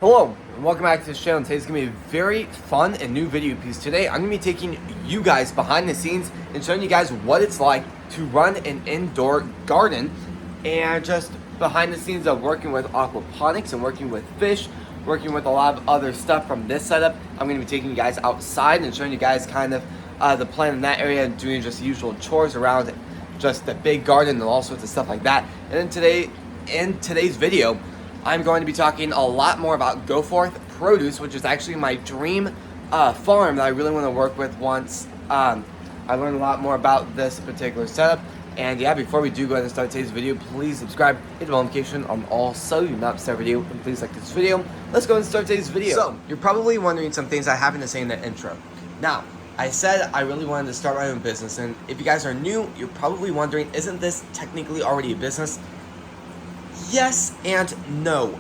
Hello, and welcome back to this channel. Today's going to be a very fun and new video piece. Today, I'm going to be taking you guys behind the scenes and showing you guys what it's like to run an indoor garden and just behind the scenes of working with aquaponics and working with fish, working with a lot of other stuff from this setup. I'm going to be taking you guys outside and showing you guys kind of the plan in that area and doing just the usual chores around just the big garden and all sorts of stuff like that. And then in today's video, I'm going to be talking a lot more about Goforth Produce, which is actually my dream farm that I really want to work with once I learn a lot more about this particular setup. And yeah, before we do go ahead and start today's video, please subscribe, hit the notification on all so you not miss our video, and please like this video. Let's go ahead and start today's video. So, you're probably wondering some things I happen to say in the intro. Now, I said I really wanted to start my own business, and if you guys are new, you're probably wondering, isn't this technically already a business? Yes and no.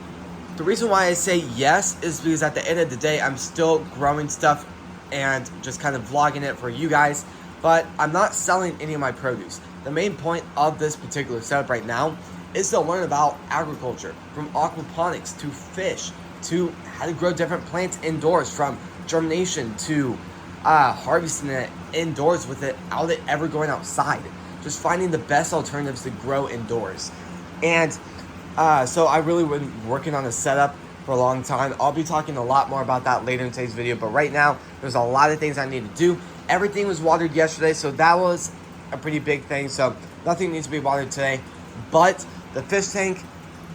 The reason why I say yes is because at the end of the day, I'm still growing stuff and just kind of vlogging it for you guys, but I'm not selling any of my produce. The main point of this particular setup right now is to learn about agriculture, from aquaponics to fish, to how to grow different plants indoors, from germination to harvesting it indoors without it ever going outside. Just finding the best alternatives to grow indoors. And so I really been working on a setup for a long time. I'll be talking a lot more about that later in today's video, but right now there's a lot of things I need to do. Everything was watered yesterday, so that was a pretty big thing, so nothing needs to be watered today. But the fish tank,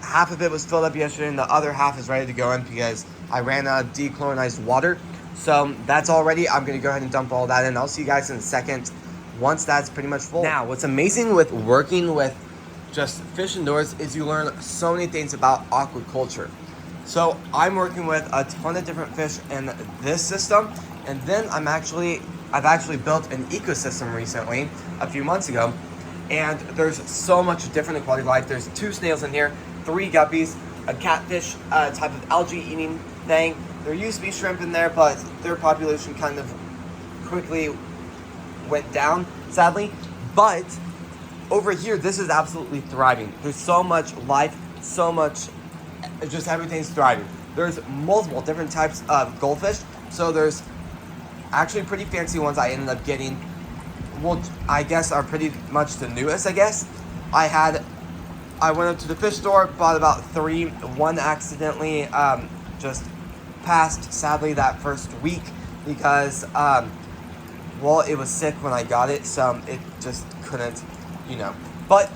half of it was filled up yesterday and the other half is ready to go in because I ran out of dechlorinized water. So that's all ready. I'm going to go ahead and dump all that in. I'll see you guys in a second once that's pretty much full. Now, what's amazing with working with just fish indoors is you learn so many things about aquaculture. So I'm working with a ton of different fish in this system, and then I've actually built an ecosystem recently, a few months ago, and there's so much different quality of life. There's 2 snails in here, 3 guppies, a catfish type of algae eating thing. There used to be shrimp in there, but their population kind of quickly went down, sadly. But over here, this is absolutely thriving. There's so much life, so much, just everything's thriving. There's multiple different types of goldfish. So there's actually pretty fancy ones I ended up getting. Well, I guess are pretty much the newest, I guess. I went up to the fish store, bought about 3. One accidentally just passed, sadly, that first week because, well, it was sick when I got it, so it just couldn't, but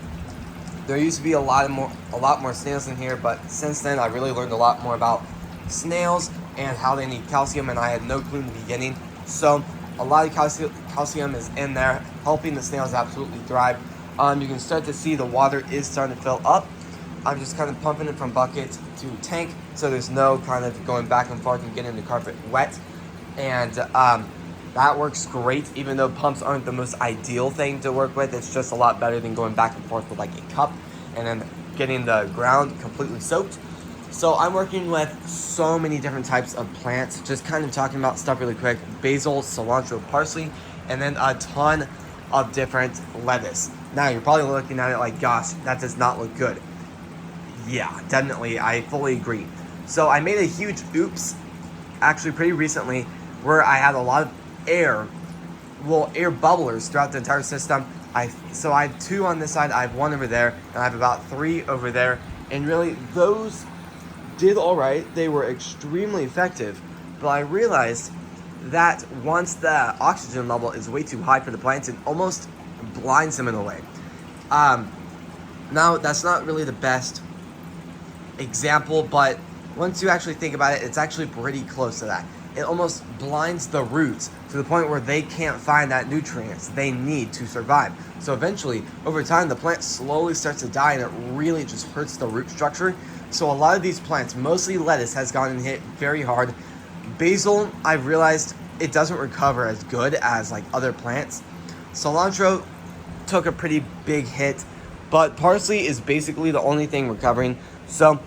there used to be a lot more snails in here, but since then I really learned a lot more about snails and how they need calcium, and I had no clue in the beginning. So a lot of calcium is in there, helping the snails absolutely thrive. You can start to see the water is starting to fill up. I'm just kind of pumping it from bucket to tank, so there's no kind of going back and forth and getting the carpet wet. And that works great, even though pumps aren't the most ideal thing to work with. It's just a lot better than going back and forth with like a cup and then getting the ground completely soaked. So I'm working with so many different types of plants, just kind of talking about stuff really quick. Basil, cilantro, parsley, and then a ton of different lettuce. Now you're probably looking at it like, gosh, that does not look good. Yeah, definitely, I fully agree. So I made a huge oops, actually pretty recently, where I had a lot of air bubblers throughout the entire system. So I have 2 on this side, I have 1 over there, and I have about 3 over there. And really, those did all right. They were extremely effective, but I realized that once the oxygen level is way too high for the plants, it almost blinds them in a way. Now, that's not really the best example, but once you actually think about it, it's actually pretty close to that. It almost blinds the roots to the point where they can't find that nutrients they need to survive. So eventually, over time, the plant slowly starts to die, and it really just hurts the root structure. So a lot of these plants, mostly lettuce, has gone and hit very hard. Basil, I've realized it doesn't recover as good as like other plants. Cilantro took a pretty big hit, but parsley is basically the only thing recovering. So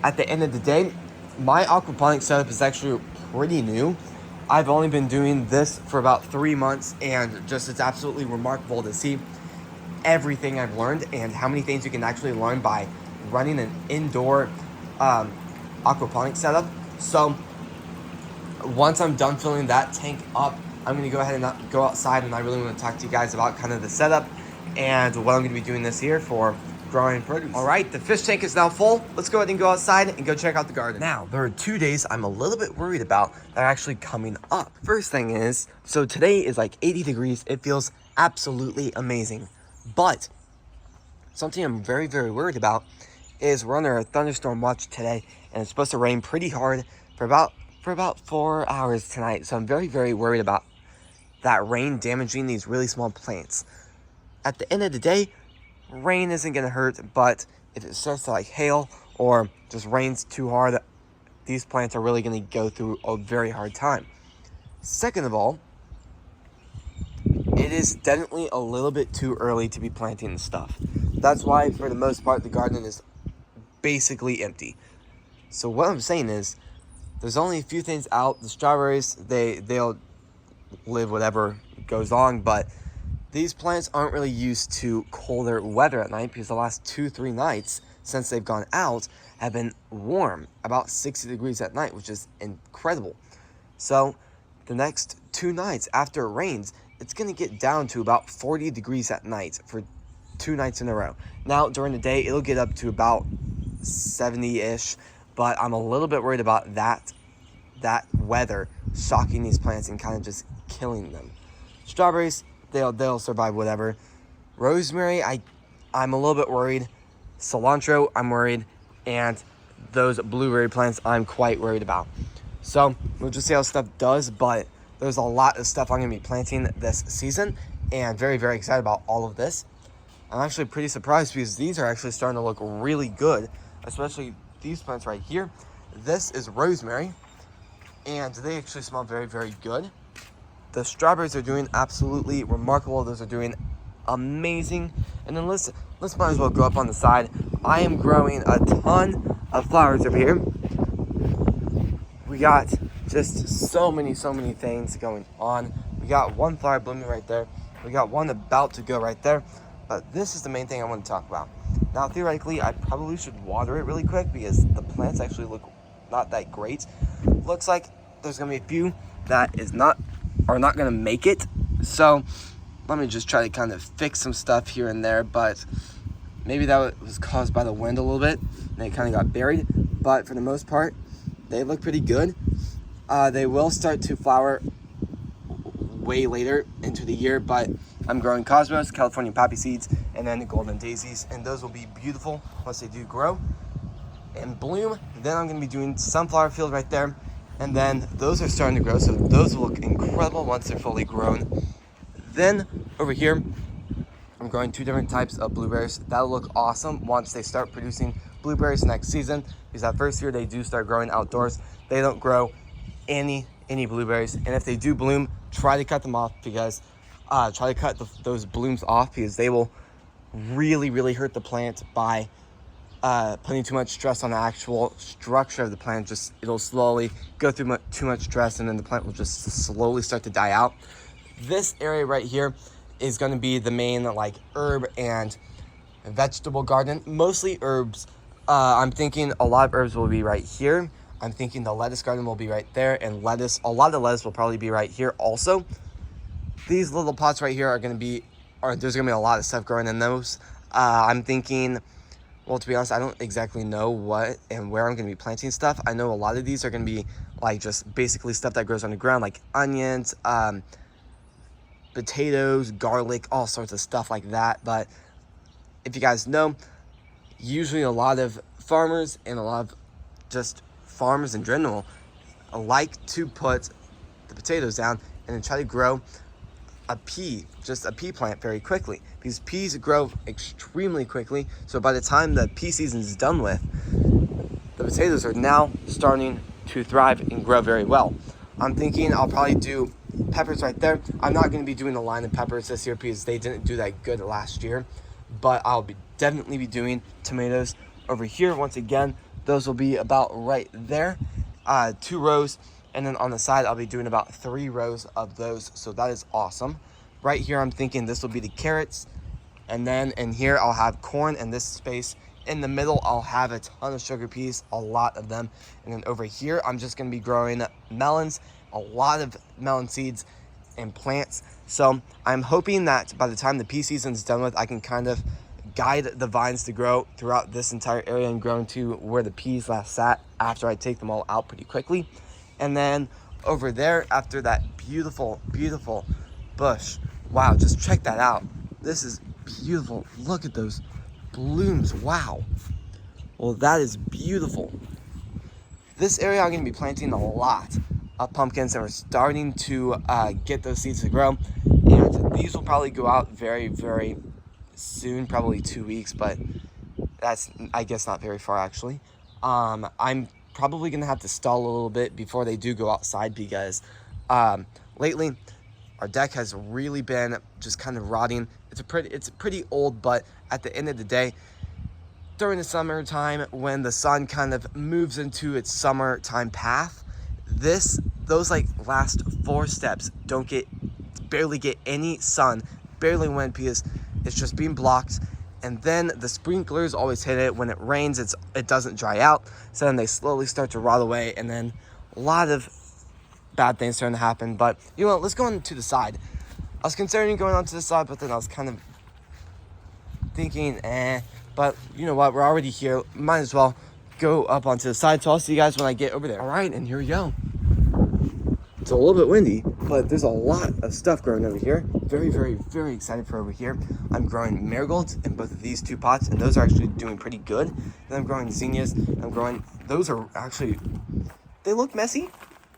at the end of the day, my aquaponics setup is actually pretty new. I've only been doing this for about 3 months, and just it's absolutely remarkable to see everything I've learned and how many things you can actually learn by running an indoor aquaponics setup. So once I'm done filling that tank up, I'm going to go ahead and go outside, and I really want to talk to you guys about kind of the setup and what I'm going to be doing this year for growing produce. All right, the fish tank is now full. Let's go ahead and go outside and go check out the garden. Now, there are 2 days I'm a little bit worried about that are actually coming up. First thing is, so today is like 80 degrees. It feels absolutely amazing. But something I'm very, very worried about is we're under a thunderstorm watch today, and it's supposed to rain pretty hard for about 4 hours tonight. So I'm very, very worried about that rain damaging these really small plants. At the end of the day, rain isn't going to hurt, but if it starts to like hail or just rains too hard, these plants are really going to go through a very hard time. Second of all, it is definitely a little bit too early to be planting this stuff. That's why, for the most part, the garden is basically empty. So what I'm saying is, there's only a few things out. The strawberries, they'll live whatever goes on, but these plants aren't really used to colder weather at night, because the last 2-3 nights since they've gone out have been warm, about 60 degrees at night, which is incredible. So the next 2 nights after it rains, it's going to get down to about 40 degrees at night for 2 nights in a row. Now, during the day, it'll get up to about 70-ish, but I'm a little bit worried about that weather shocking these plants and kind of just killing them. Strawberries, they'll survive whatever. Rosemary, I'm a little bit worried. Cilantro, I'm worried. And those blueberry plants, I'm quite worried about. So we'll just see how stuff does, but there's a lot of stuff I'm going to be planting this season, and very, very excited about all of this. I'm actually pretty surprised because these are actually starting to look really good, especially these plants right here. This is rosemary, and they actually smell very, very good. The strawberries are doing absolutely remarkable. Those are doing amazing. And then let's might as well go up on the side. I am growing a ton of flowers over here. We got just so many things going on. We got one flower blooming right there. We got one about to go right there. But this is the main thing I want to talk about. Now, theoretically, I probably should water it really quick because the plants actually look not that great. Looks like there's going to be a few that are not going to make it. So let me just try to kind of fix some stuff here and there. But maybe that was caused by the wind a little bit, and it kind of got buried. But for the most part, they look pretty good. They will start to flower way later into the year, but I'm growing cosmos, California poppy seeds, and then the golden daisies, and those will be beautiful once they do grow and bloom. Then I'm going to be doing sunflower field right there, and then those are starting to grow, so those will look incredible once they're fully grown. Then over here, I'm growing 2 different types of blueberries. That'll look awesome once they start producing blueberries next season, because that first year they do start growing outdoors. They don't grow any blueberries, and if they do bloom, try to cut them off, because try to cut those blooms off, because they will really hurt the plant by putting too much stress on the actual structure of the plant. Just it'll slowly go through too much stress, and then the plant will just slowly start to die out. This area right here is going to be the main like herb and vegetable garden, mostly herbs. I'm thinking a lot of herbs will be right here. I'm thinking the lettuce garden will be right there, and a lot of the lettuce will probably be right here also. These little pots right here are going to be, there's going to be a lot of stuff growing in those. I'm thinking, well, to be honest, I don't exactly know what and where I'm going to be planting stuff. I know a lot of these are going to be like just basically stuff that grows on the ground, like onions, potatoes, garlic, all sorts of stuff like that. But if you guys know, usually a lot of farmers and a lot of just farmers in general like to put the potatoes down and then try to grow a pea plant very quickly, because peas grow extremely quickly. So by the time the pea season is done with, the potatoes are now starting to thrive and grow very well. I'm thinking I'll probably do peppers right there. I'm not going to be doing a line of peppers this year because they didn't do that good last year, but I'll definitely be doing tomatoes over here. Once again, those will be about right there, 2 rows. And then on the side, I'll be doing about 3 rows of those. So that is awesome. Right here, I'm thinking this will be the carrots. And then in here, I'll have corn. And this space in the middle, I'll have a ton of sugar peas, a lot of them. And then over here, I'm just going to be growing melons, a lot of melon seeds and plants. So I'm hoping that by the time the pea season is done with, I can kind of guide the vines to grow throughout this entire area and grow into where the peas last sat after I take them all out pretty quickly. And then over there, after that beautiful, beautiful bush, wow, just check that out. This is beautiful. Look at those blooms. Wow. Well, that is beautiful. This area I'm going to be planting a lot of pumpkins, and we're starting to get those seeds to grow. And these will probably go out very, very soon, probably 2 weeks, but that's, I guess, not very far actually. I'm probably going to have to stall a little bit before they do go outside, because lately our deck has really been just kind of rotting. It's pretty old, but at the end of the day, during the summertime, when the sun kind of moves into its summertime path, those like last 4 steps barely get any sun, barely wind, because it's just being blocked. And then the sprinklers always hit it. When it rains, it doesn't dry out, so then they slowly start to rot away, and then a lot of bad things starting to happen. But you know what, let's go on to the side. I was considering going on to the side, but then I was kind of thinking, but you know what, we're already here, might as well go up onto the side. So I'll see you guys when I get over there. All right, and here we go. It's a little bit windy, but there's a lot of stuff growing over here. Very, very, very excited for over here. I'm growing marigolds in both of these 2 pots, and those are actually doing pretty good. Then I'm growing zinnias. Those are actually, they look messy.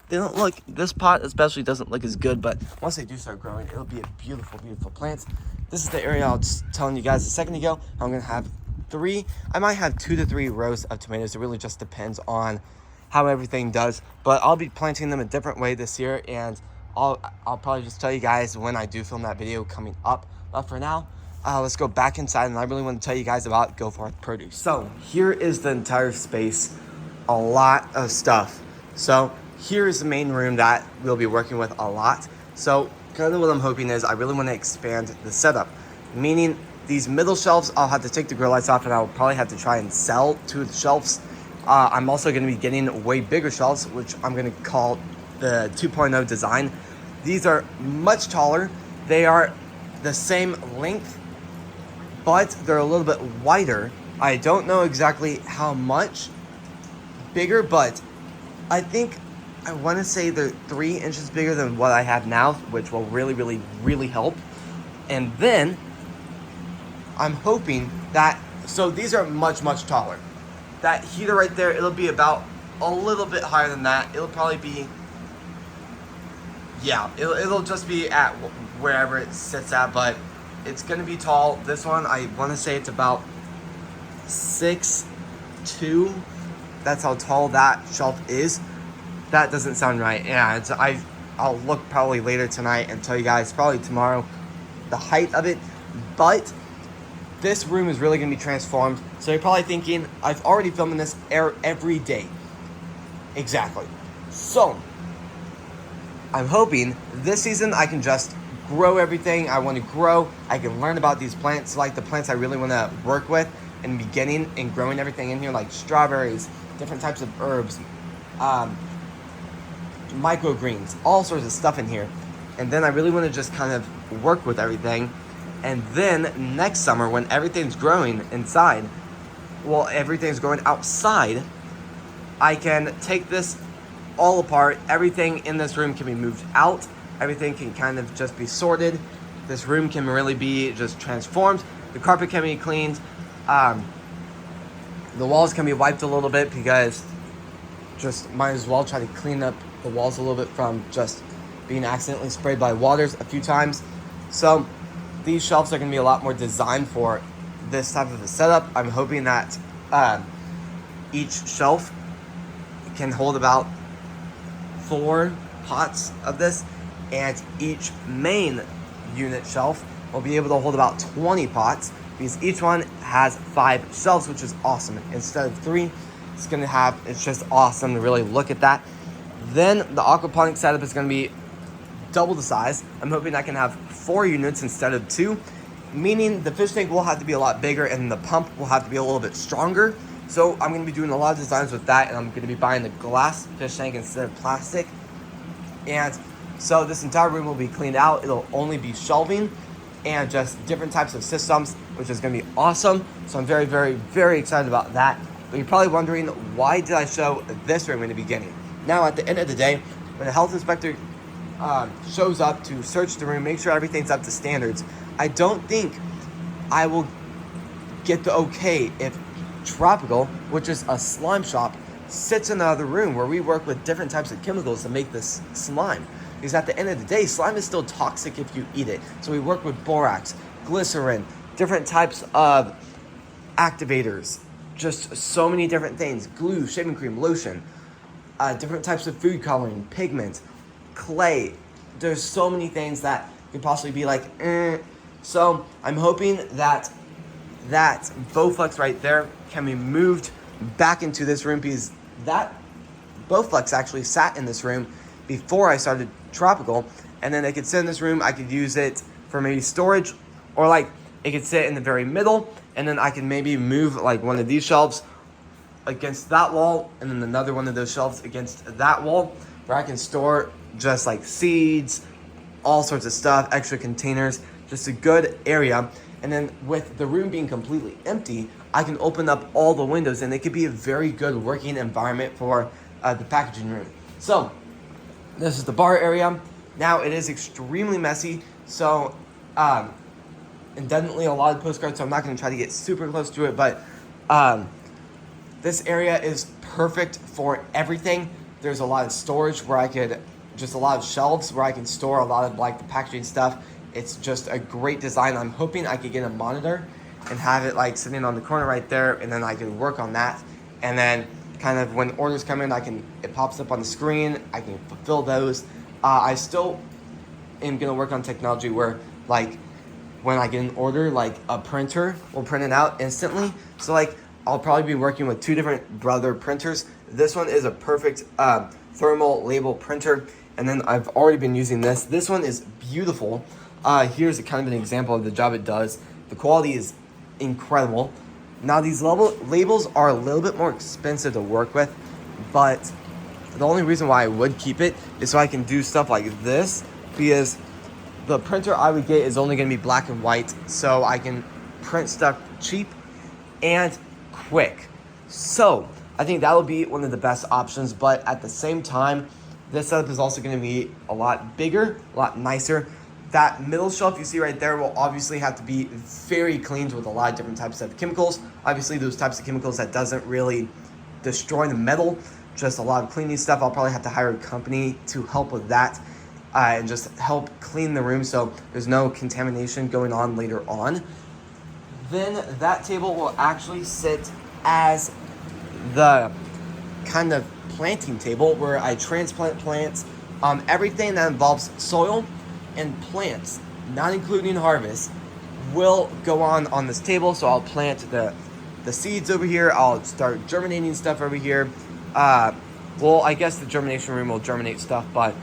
They don't look, this pot especially doesn't look as good, but once they do start growing, it'll be a beautiful, beautiful plant. This is the area I was telling you guys a second ago. I'm going to have I might have 2 to 3 rows of tomatoes. It really just depends on how everything does, but I'll be planting them a different way this year, and I'll probably just tell you guys when I do film that video coming up. But for now, let's go back inside, and I really want to tell you guys about Goforth Produce. So here is the entire space, a lot of stuff. So here is the main room that we'll be working with a lot. So kind of what I'm hoping is I really want to expand the setup, meaning these middle shelves, I'll have to take the grow lights off, and I'll probably have to try and sell 2 of the shelves. I'm also going to be getting way bigger shelves, which I'm going to call the 2.0 design. These are much taller. They are the same length, but they're a little bit wider. I don't know exactly how much bigger, but I think I want to say they're 3 inches bigger than what I have now, which will really, really, really help. And then I'm hoping that, so these are much, much taller. That heater right there, it'll be about a little bit higher than that. It'll probably be, yeah, it'll just be at wherever it sits at, but it's gonna be tall. This one, I wanna say it's about 6'2". That's how tall that shelf is. That doesn't sound right. Yeah, I'll look probably later tonight and tell you guys, probably tomorrow, the height of it. But this room is really going to be transformed. So you're probably thinking, I've already filmed this every day. Exactly. So I'm hoping this season I can just grow everything I want to grow. I can learn about these plants, like the plants I really want to work with in the beginning, and growing everything in here, like strawberries, different types of herbs, microgreens, all sorts of stuff in here. And then I really want to just kind of work with everything. And then next summer, when everything's growing inside, well, everything's growing outside, I can take this all apart. Everything in this room can be moved out. Everything can kind of just be sorted. This room can really be just transformed. The carpet can be cleaned. The walls can be wiped a little bit, because just might as well try to clean up the walls a little bit from just being accidentally sprayed by waters a few times. So these shelves are going to be a lot more designed for this type of a setup. I'm hoping that each shelf can hold about 4 pots of this, and each main unit shelf will be able to hold about 20 pots, because each one has 5 shelves, which is awesome. Instead of 3, it's just awesome to really look at that. Then the aquaponic setup is going to be double the size. I'm hoping I can have 4 units instead of 2, meaning the fish tank will have to be a lot bigger and the pump will have to be a little bit stronger. So I'm going to be doing a lot of designs with that, and I'm going to be buying the glass fish tank instead of plastic. And so this entire room will be cleaned out. It'll only be shelving and just different types of systems, which is going to be awesome. So I'm very, very, very excited about that. But you're probably wondering, why did I show this room in the beginning? Now, at the end of the day, when a health inspector shows up to search the room, make sure everything's up to standards, I don't think I will get the okay if Tropical, which is a slime shop, sits in another room where we work with different types of chemicals to make this slime. Because at the end of the day, slime is still toxic if you eat it. So we work with borax, glycerin, different types of activators, just so many different things, glue, shaving cream, lotion, different types of food coloring, pigment, clay. There's so many things that could possibly be like, So I'm hoping that Bowflex right there can be moved back into this room, because that Bowflex actually sat in this room before I started Tropical, and then it could sit in this room. I could use it for maybe storage, or like it could sit in the very middle, and then I can maybe move like one of these shelves against that wall, and then another one of those shelves against that wall, where I can store just like seeds, all sorts of stuff, extra containers, just a good area. And then with the room being completely empty, I can open up all the windows, and it could be a very good working environment for the packaging room. So this is the bar area. Now it is extremely messy, so and definitely a lot of postcards, so I'm not going to try to get super close to it, but this area is perfect for everything. There's a lot of storage where I could, just a lot of shelves where I can store a lot of like the packaging stuff. It's just a great design. I'm hoping I could get a monitor and have it like sitting on the corner right there, and then I can work on that. And then kind of when orders come in, it pops up on the screen. I can fulfill those. I still am gonna work on technology where like when I get an order, like a printer will print it out instantly. So like I'll probably be working with two different Brother printers. This one is a perfect thermal label printer, and then I've already been using this. This one is beautiful. Here's a kind of an example of the job it does. The quality is incredible. Now these labels are a little bit more expensive to work with, but the only reason why I would keep it is so I can do stuff like this, because the printer I would get is only going to be black and white, so I can print stuff cheap and quick. So I think that will be one of the best options, but at the same time, this setup is also going to be a lot bigger, a lot nicer. That middle shelf you see right there will obviously have to be very cleaned with a lot of different types of chemicals. Obviously, those types of chemicals that doesn't really destroy the metal, just a lot of cleaning stuff. I'll probably have to hire a company to help with that and just help clean the room so there's no contamination going on later on. Then that table will actually sit as the kind of planting table where I transplant plants. Everything that involves soil and plants, not including harvest, will go on this table. So I'll plant the seeds over here. I'll start germinating stuff over here. Well, I guess the germination room will germinate stuff, but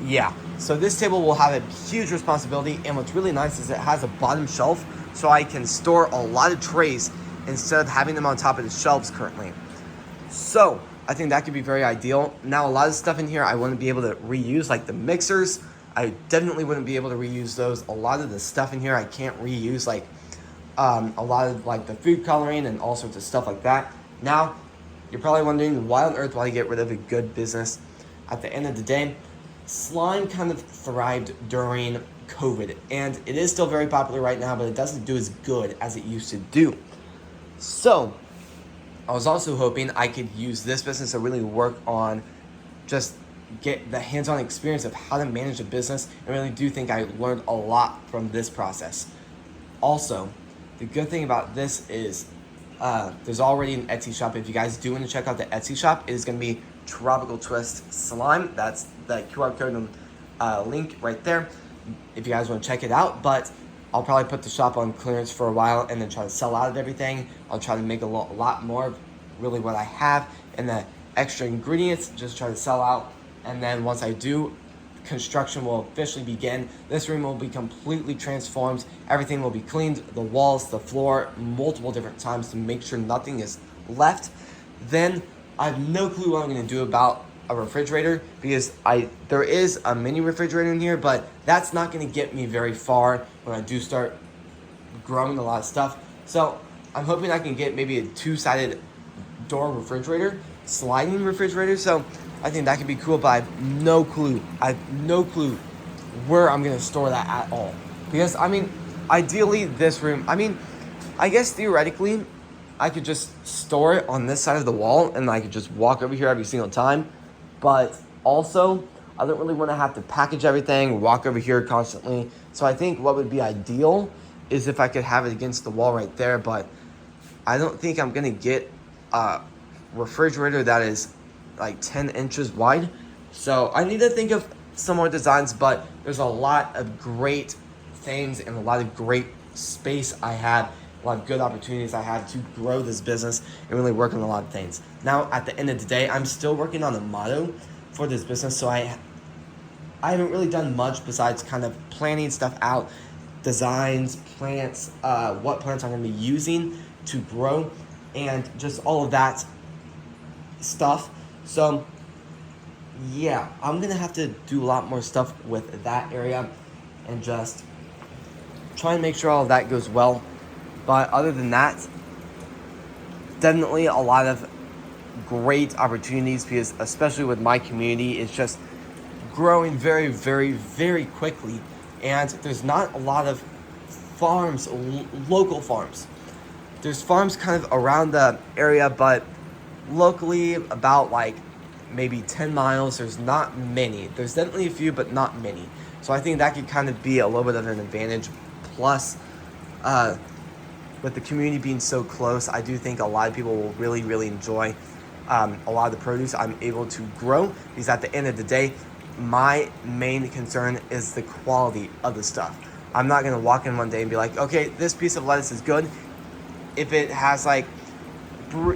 yeah. So this table will have a huge responsibility, and what's really nice is it has a bottom shelf, so I can store a lot of trays instead of having them on top of the shelves currently. So I think that could be very ideal. Now, a lot of stuff in here I wouldn't be able to reuse, like the mixers. I definitely wouldn't be able to reuse those. A lot of the stuff in here I can't reuse, like a lot of like the food coloring and all sorts of stuff like that. Now, you're probably wondering, why on earth would I get rid of a good business? At the end of the day, slime kind of thrived during COVID, and it is still very popular right now, but it doesn't do as good as it used to do. So I was also hoping I could use this business to really work on just get the hands-on experience of how to manage a business. I really do think I learned a lot from this process. Also, the good thing about this is there's already an Etsy shop. If you guys do want to check out the Etsy shop, it is going to be Tropical Twist Slime. That's the QR code and link right there if you guys want to check it out. But I'll probably put the shop on clearance for a while and then try to sell out of everything. I'll try to make a lot more of really what I have, and the extra ingredients, just try to sell out. And then once I do construction will officially begin. This room will be completely transformed. Everything will be cleaned, the walls, the floor, multiple different times to make sure nothing is left. Then I have no clue what I'm going to do about a refrigerator, because there is a mini refrigerator in here, but that's not going to get me very far when I do start growing a lot of stuff. So I'm hoping I can get maybe a 2-sided door refrigerator, sliding refrigerator. So I think that could be cool, but I have no clue. I have no clue where I'm going to store that at all. Because, I mean, ideally this room, I mean, I guess theoretically I could just store it on this side of the wall and I could just walk over here every single time. But also, I don't really want to have to package everything, walk over here constantly. So I think what would be ideal is if I could have it against the wall right there. But I don't think I'm going to get a refrigerator that is like 10 inches wide. So I need to think of some more designs, but there's a lot of great things and a lot of great space I have, a lot of good opportunities I have to grow this business and really work on a lot of things. Now, at the end of the day, I'm still working on a motto for this business, so I haven't really done much besides kind of planning stuff out, designs, plants, what plants I'm going to be using to grow, and just all of that stuff. So yeah, I'm going to have to do a lot more stuff with that area and just try and make sure all of that goes well. But other than that, definitely a lot of great opportunities, because especially with my community, it's just growing very, very, very quickly. And there's not a lot of farms, local farms. There's farms kind of around the area, but locally about like maybe 10 miles, there's not many. There's definitely a few, but not many. So I think that could kind of be a little bit of an advantage. Plus, with the community being so close, I do think a lot of people will really, really enjoy a lot of the produce I'm able to grow, because at the end of the day, my main concern is the quality of the stuff. I'm not going to walk in one day and be like, okay, this piece of lettuce is good. If it has like,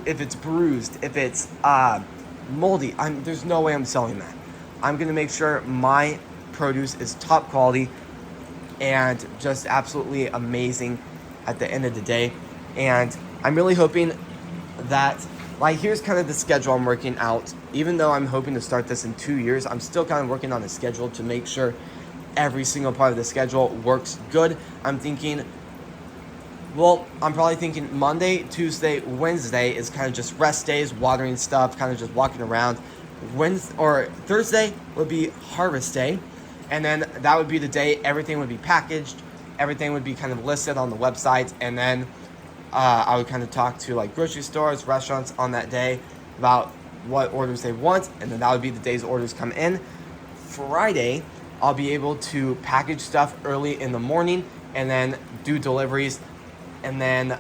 if it's bruised, if it's moldy, there's no way I'm selling that. I'm going to make sure my produce is top quality and just absolutely amazing at the end of the day. And I'm really hoping that, like, here's kind of the schedule I'm working out. Even though I'm hoping to start this in 2 years, I'm still kind of working on a schedule to make sure every single part of the schedule works good. I'm probably thinking Monday, Tuesday, Wednesday is kind of just rest days, watering stuff, kind of just walking around. Thursday would be harvest day, and then that would be the day everything would be packaged, everything would be kind of listed on the website, and then I would kind of talk to like grocery stores, restaurants on that day about what orders they want, and then that would be the day's orders come in. Friday, I'll be able to package stuff early in the morning and then do deliveries. And then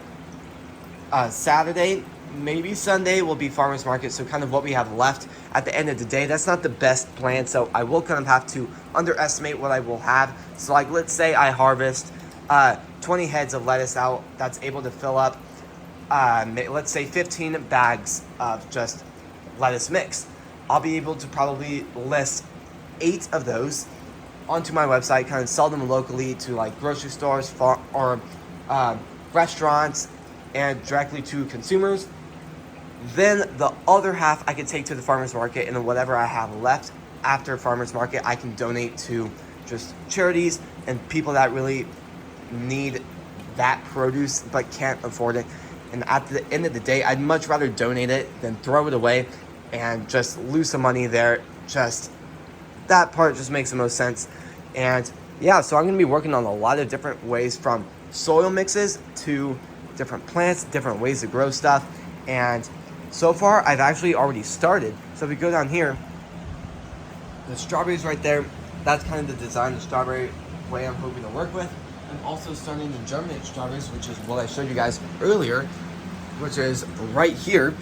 Saturday, maybe Sunday, will be farmers market. So kind of what we have left at the end of the day. That's not the best plan, so I will kind of have to underestimate what I will have. So like, let's say I harvest 20 heads of lettuce out. That's able to fill up, let's say 15 bags of just lettuce mix. I'll be able to probably list 8 of those onto my website, kind of sell them locally to like grocery stores or restaurants and directly to consumers. Then the other half I can take to the farmers market, and then whatever I have left after farmers market, I can donate to just charities and people that really need that produce but can't afford it. And at the end of the day, I'd much rather donate it than throw it away and just lose some money there. Just that part just makes the most sense. And yeah, so I'm going to be working on a lot of different ways, from soil mixes to different plants, different ways to grow stuff. And so far, I've actually already started. So if we go down here, the strawberries right there, that's kind of the design, the strawberry way I'm hoping to work with. I'm also starting to germinate strawberries, which is what I showed you guys earlier, which is right here.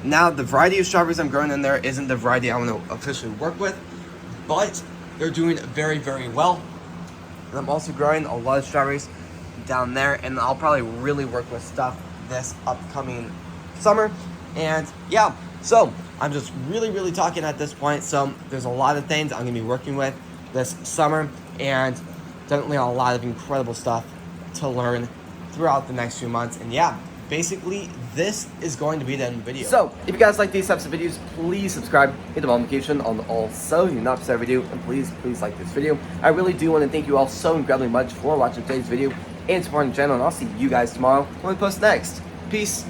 Now, the variety of strawberries I'm growing in there isn't the variety I want to officially work with, but they're doing very, very well. And I'm also growing a lot of strawberries down there, and I'll probably really work with stuff this upcoming summer. And yeah, So I'm just really talking at this point. So there's a lot of things I'm gonna be working with this summer, and definitely a lot of incredible stuff to learn throughout the next few months. And yeah, basically this is going to be the end of the video. So if you guys like these types of videos, please subscribe, hit the bell notification on also you're not upset video, and please like this video. I really do want to thank you all so incredibly much for watching today's video and supporting the channel, and I'll see you guys tomorrow when we post next. Peace.